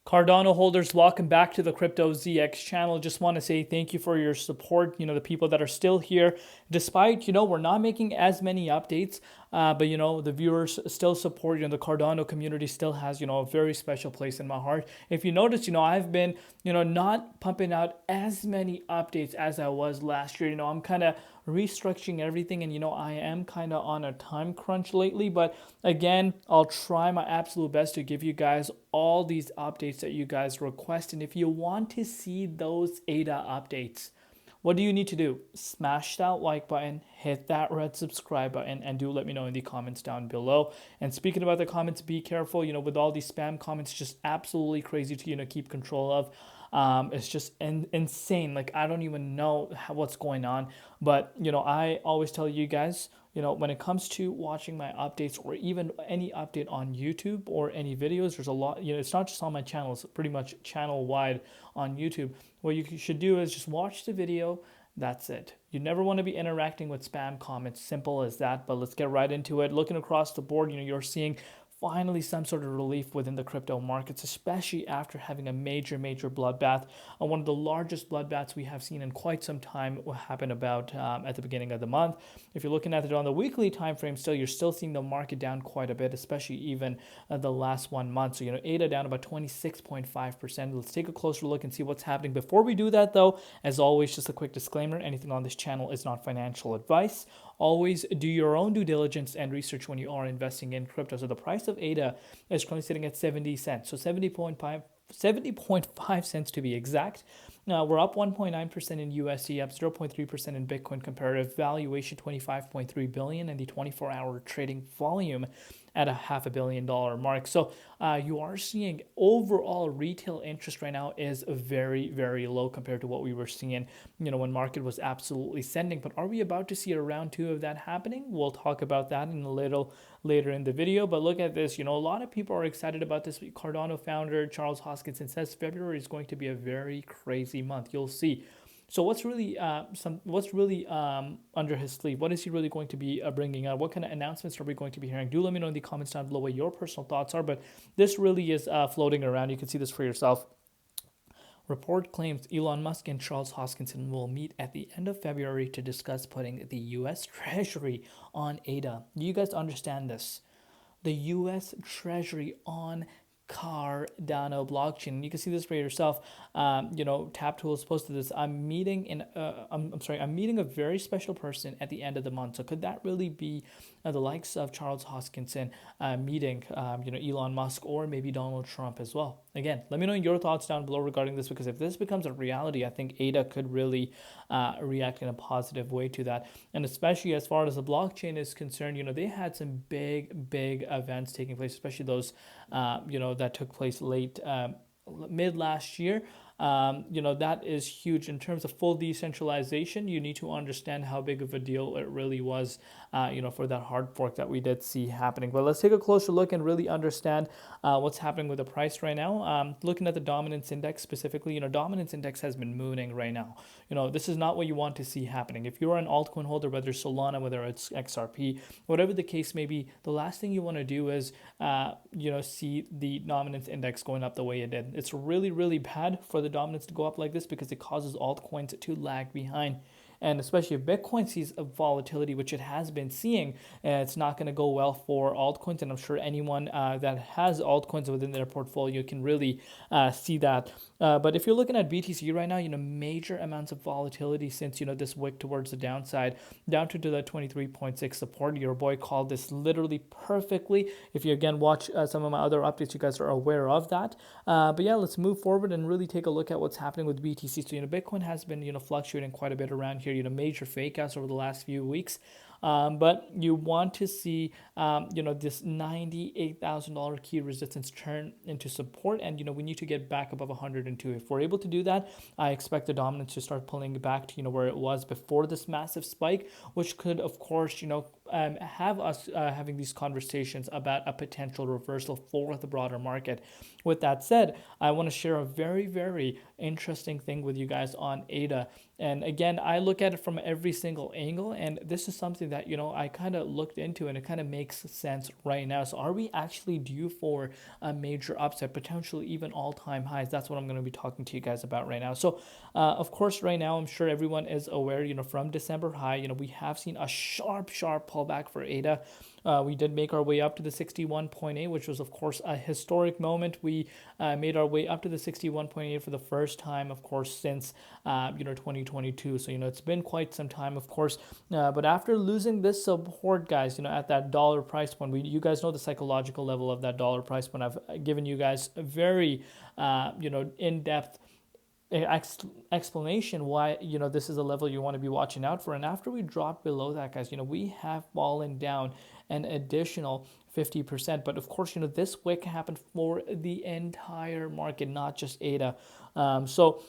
Cardano holders, welcome back to the Crypto ZX channel. Just want to say thank you for your support. The people that are still here, despite, we're not making as many updates, but, the viewers still support, the Cardano community still has, a very special place in my heart. If you notice, I've been, not pumping out as many updates as I was last year. I'm kind of restructuring everything, and I am kind of on a time crunch lately, but again, I'll try my absolute best to give you guys all these updates that you guys request. And if you want to see those ADA updates, what do you need to do? Smash that like button, hit that red subscribe button, and do let me know in the comments down below. And speaking about the comments, be careful, with all these spam comments, just absolutely crazy to, keep control of. It's just insane. Like, I don't even know what's going on. But, I always tell you guys, when it comes to watching my updates or even any update on YouTube or any videos, there's a lot, it's not just on my channel, it's pretty much channel wide on YouTube. What you should do is just watch the video. That's it. You never want to be interacting with spam comments. Simple as that. But let's get right into it. Looking across the board, you're seeing finally some sort of relief within the crypto markets, especially after having a major bloodbath. One of the largest bloodbaths we have seen in quite some time happened about at the beginning of the month. If you're looking at it on the weekly time frame, you're still seeing the market down quite a bit, especially even the last 1 month. So, ADA down about 26.5%. Let's take a closer look and see what's happening. Before we do that, though, as always, just a quick disclaimer: anything on this channel is not financial advice. Always do your own due diligence and research when you are investing in crypto. So the price of ADA is currently sitting at 70 cents. So 70.5 cents to be exact. We're up 1.9% in USD, up 0.3% in Bitcoin. Comparative valuation 25.3 billion, and the 24-hour trading volume at a $500 million mark. So you are seeing overall retail interest right now is very low compared to what we were seeing, when market was absolutely sending. But are we about to see a round two of that happening? We'll talk about that in a little later in the video. But look at this, a lot of people are excited about this. Cardano founder Charles Hoskinson says February is going to be a very crazy month. You'll see. So what's really under his sleeve? What is he really going to be bringing out? What kind of announcements are we going to be hearing? Do let me know in the comments down below what your personal thoughts are. But this really is floating around. You can see this for yourself. Report claims Elon Musk and Charles Hoskinson will meet at the end of February to discuss putting the U.S. Treasury on ADA. Do you guys understand this? The U.S. Treasury on Cardano blockchain. You can see this for yourself. Tap Tools posted this. I'm meeting a very special person at the end of the month. So could that really be the likes of Charles Hoskinson meeting, Elon Musk, or maybe Donald Trump as well? Again, let me know your thoughts down below regarding this, because if this becomes a reality, I think ADA could really react in a positive way to that. And especially as far as the blockchain is concerned, they had some big events taking place, especially those, that took place late mid last year. That is huge in terms of full decentralization. You need to understand how big of a deal it really was, for that hard fork that we did see happening. But let's take a closer look and really understand what's happening with the price right now. Looking at the dominance index specifically, dominance index has been mooning right now. This is not what you want to see happening. If you're an altcoin holder, whether it's Solana, whether it's XRP, whatever the case may be, the last thing you want to do is, see the dominance index going up the way it did. It's really bad for the dominance to go up like this, because it causes altcoins to lag behind. And especially if Bitcoin sees a volatility, which it has been seeing, it's not going to go well for altcoins. And I'm sure anyone that has altcoins within their portfolio can really see that. But if you're looking at BTC right now, major amounts of volatility since, this wick towards the downside, down to the 23.6 support. Your boy called this literally perfectly. If you again watch some of my other updates, you guys are aware of that. But yeah, let's move forward and really take a look at what's happening with BTC. So, Bitcoin has been, fluctuating quite a bit around here, major fake outs over the last few weeks. But you want to see, this $98,000 key resistance turn into support. And, we need to get back above 102. If we're able to do that, I expect the dominance to start pulling back to, where it was before this massive spike, which could, of course, have us having these conversations about a potential reversal for the broader market. With that said, I want to share a very, very interesting thing with you guys on ADA. And again, I look at it from every single angle, and this is something that, I kind of looked into, and it kind of makes sense right now. So are we actually due for a major upset, potentially even all-time highs? That's what I'm going to be talking to you guys about right now. So of course, right now, I'm sure everyone is aware, from December high, we have seen a sharp pullback for ADA. We did make our way up to the 61.8, which was, of course, a historic moment. We made our way up to the 61.8 for the first time, of course, since 2022. So it's been quite some time, of course. But after losing this support, guys, at that dollar price point, you guys know the psychological level of that dollar price point. I've given you guys a very in-depth explanation why this is a level you want to be watching out for. And after we drop below that, guys, we have fallen down an additional 50%. But of course, this wick happened for the entire market, not just ADA. So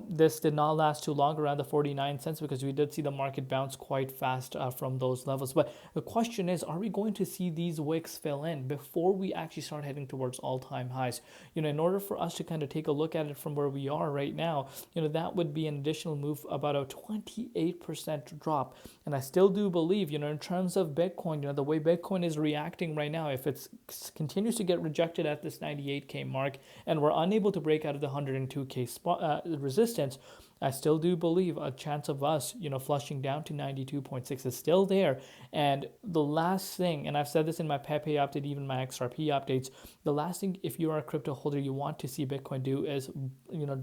this did not last too long, around the 49 cents, because we did see the market bounce quite fast from those levels. But the question is, are we going to see these wicks fill in before we actually start heading towards all-time highs? In order for us to kind of take a look at it from where we are right now, that would be an additional move, about a 28% drop. And I still do believe, in terms of Bitcoin, the way Bitcoin is reacting right now, if it continues to get rejected at this 98K mark and we're unable to break out of the 102K spot resistance, I still do believe a chance of us, flushing down to 92.6 is still there. And the last thing, and I've said this in my Pepe update, even my XRP updates, the last thing, if you are a crypto holder, you want to see Bitcoin do is,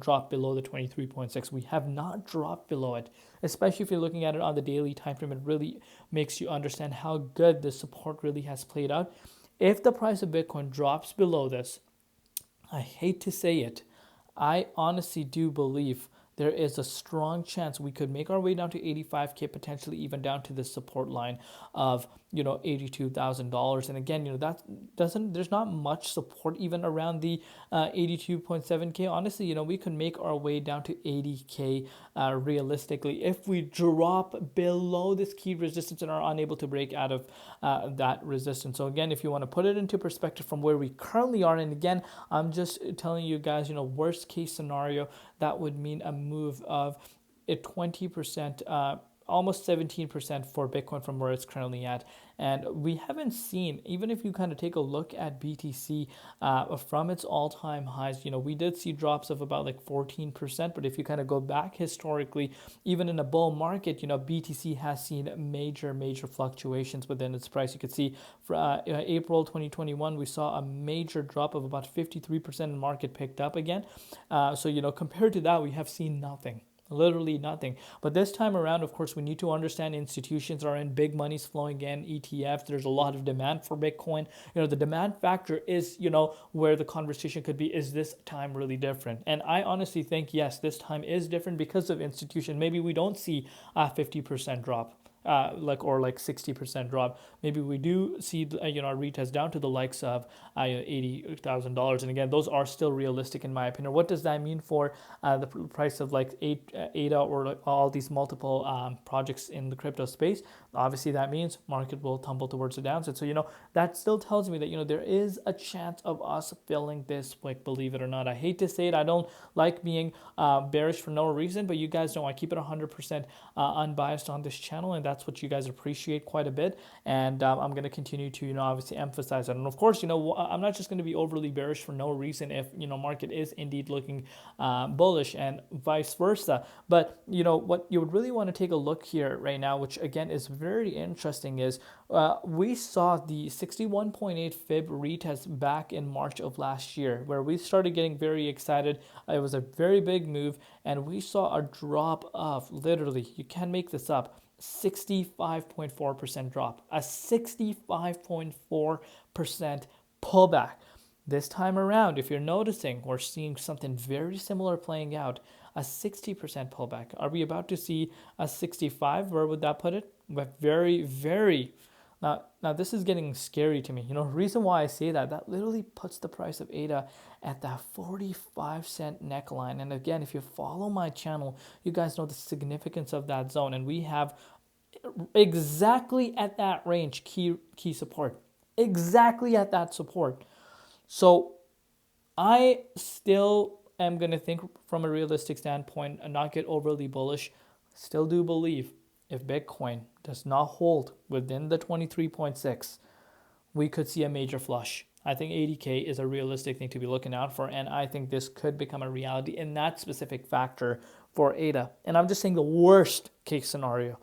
drop below the 23.6. We have not dropped below it, especially if you're looking at it on the daily time frame. It really makes you understand how good the support really has played out. If the price of Bitcoin drops below this, I hate to say it, I honestly do believe there is a strong chance we could make our way down to 85K, potentially even down to the support line of, $82,000. And again, there's not much support even around the 82.7K. Honestly, we could make our way down to 80K realistically if we drop below this key resistance and are unable to break out of that resistance. So again, if you want to put it into perspective from where we currently are, and again, I'm just telling you guys, worst case scenario, that would mean a move of a 20%, almost 17% for Bitcoin from where it's currently at. And we haven't seen, even if you kind of take a look at BTC from its all-time highs, we did see drops of about like 14%. But if you kind of go back historically, even in a bull market, BTC has seen major fluctuations within its price. You could see for April 2021, we saw a major drop of about 53%, and market picked up again. So, compared to that, we have seen nothing. Literally nothing. But this time around, of course, we need to understand institutions are in, big money's flowing in, ETFs. There's a lot of demand for Bitcoin. The demand factor is, where the conversation could be, is this time really different? And I honestly think, yes, this time is different because of institution. Maybe we don't see a 50% drop. Or 60% drop. Maybe we do see our retest down to the likes of $80,000, and again, those are still realistic in my opinion. What does that mean for the price of ADA or all these multiple projects in the crypto space? Obviously, that means market will tumble towards the downside. So that still tells me that there is a chance of us filling this wick. Believe it or not, I hate to say it. I don't like being bearish for no reason, but you guys know I keep it 100% unbiased on this channel, and that's what you guys appreciate quite a bit. And I'm going to continue to obviously emphasize that. And of course, I'm not just going to be overly bearish for no reason if market is indeed looking bullish, and vice versa. But what you would really want to take a look here right now, which again is very interesting, is we saw the 61.8 fib retest back in March of last year, where we started getting very excited. It was a very big move, and we saw a drop of, literally, you can't make this up, 65.4% drop, a 65.4% pullback. This time around, if you're noticing, we're seeing something very similar playing out, a 60% pullback. Are we about to see a 65? Where would that put it? But very, now this is getting scary to me. Reason why I say that literally puts the price of ADA at that 45-cent neckline. And again, if you follow my channel, you guys know the significance of that zone. And we have exactly at that range, key support, exactly at that support. So I still am going to think from a realistic standpoint and not get overly bullish. Still do believe if Bitcoin does not hold within the 23.6, we could see a major flush. I think 80K is a realistic thing to be looking out for, and I think this could become a reality in that specific factor for ADA. And I'm just saying the worst case scenario.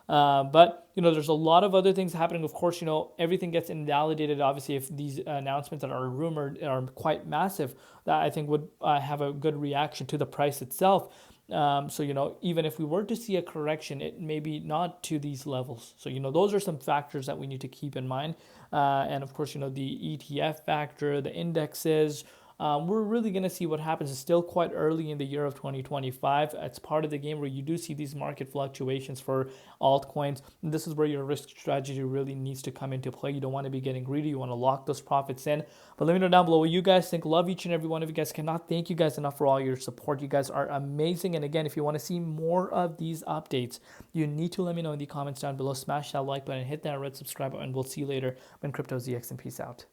But there's a lot of other things happening. Of course, everything gets invalidated. Obviously, if these announcements that are rumored are quite massive, that I think would have a good reaction to the price itself. So even if we were to see a correction, it may be not to these levels. So those are some factors that we need to keep in mind. And of course, the ETF factor, the indexes. We're really going to see what happens. It's still quite early in the year of 2025. It's part of the game where you do see these market fluctuations for altcoins. And this is where your risk strategy really needs to come into play. You don't want to be getting greedy. You want to lock those profits in. But let me know down below what you guys think. Love each and every one of you guys. Cannot thank you guys enough for all your support. You guys are amazing. And again, if you want to see more of these updates, you need to let me know in the comments down below. Smash that like button, hit that red subscribe button. We'll see you later when Crypto ZX, and peace out.